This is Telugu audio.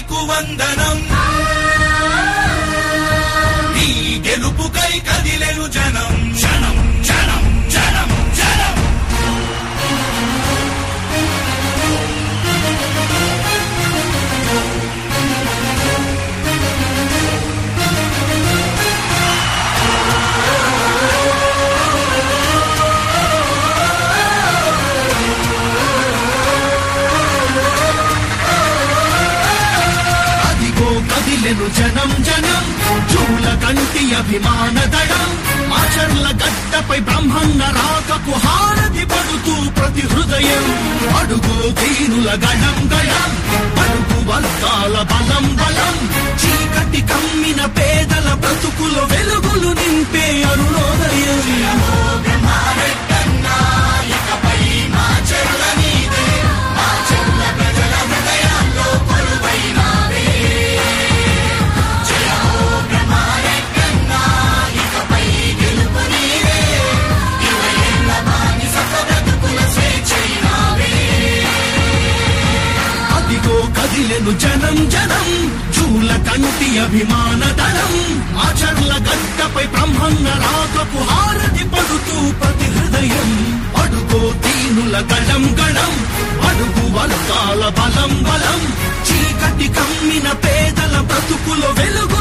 నీకు వందనం నీ గెలుపుకై కదిలెను జనం జనం జనం జనం జనం కదిలెను జనం జనం జూల కంటి అభిమాన దళం ఆచర్ల గడ్డపై బ్రహ్మన్న రాకకు హారతి పడుతూ ప్రతి హృదయం అడుగు దీనుల గణం గణం అడుగు వర్గాల బలం బలం చీకటి కమ్మిన పేదల బ్రతుకుల వెలుగులు నింపే అరుణోదయం కదిలెను జనం జనం జూల కంటి అభిమాన దళం ఆచర్ల గడ్డపై బ్రహ్మన్న రాకకు హారతి పడుతూ ప్రతి హృదయం అడుగో దీనుల గణం గణం అడుగు వర్గాల బలం బలం చీకటి కమ్మిన పేదల బ్రతుకుల వెలుగు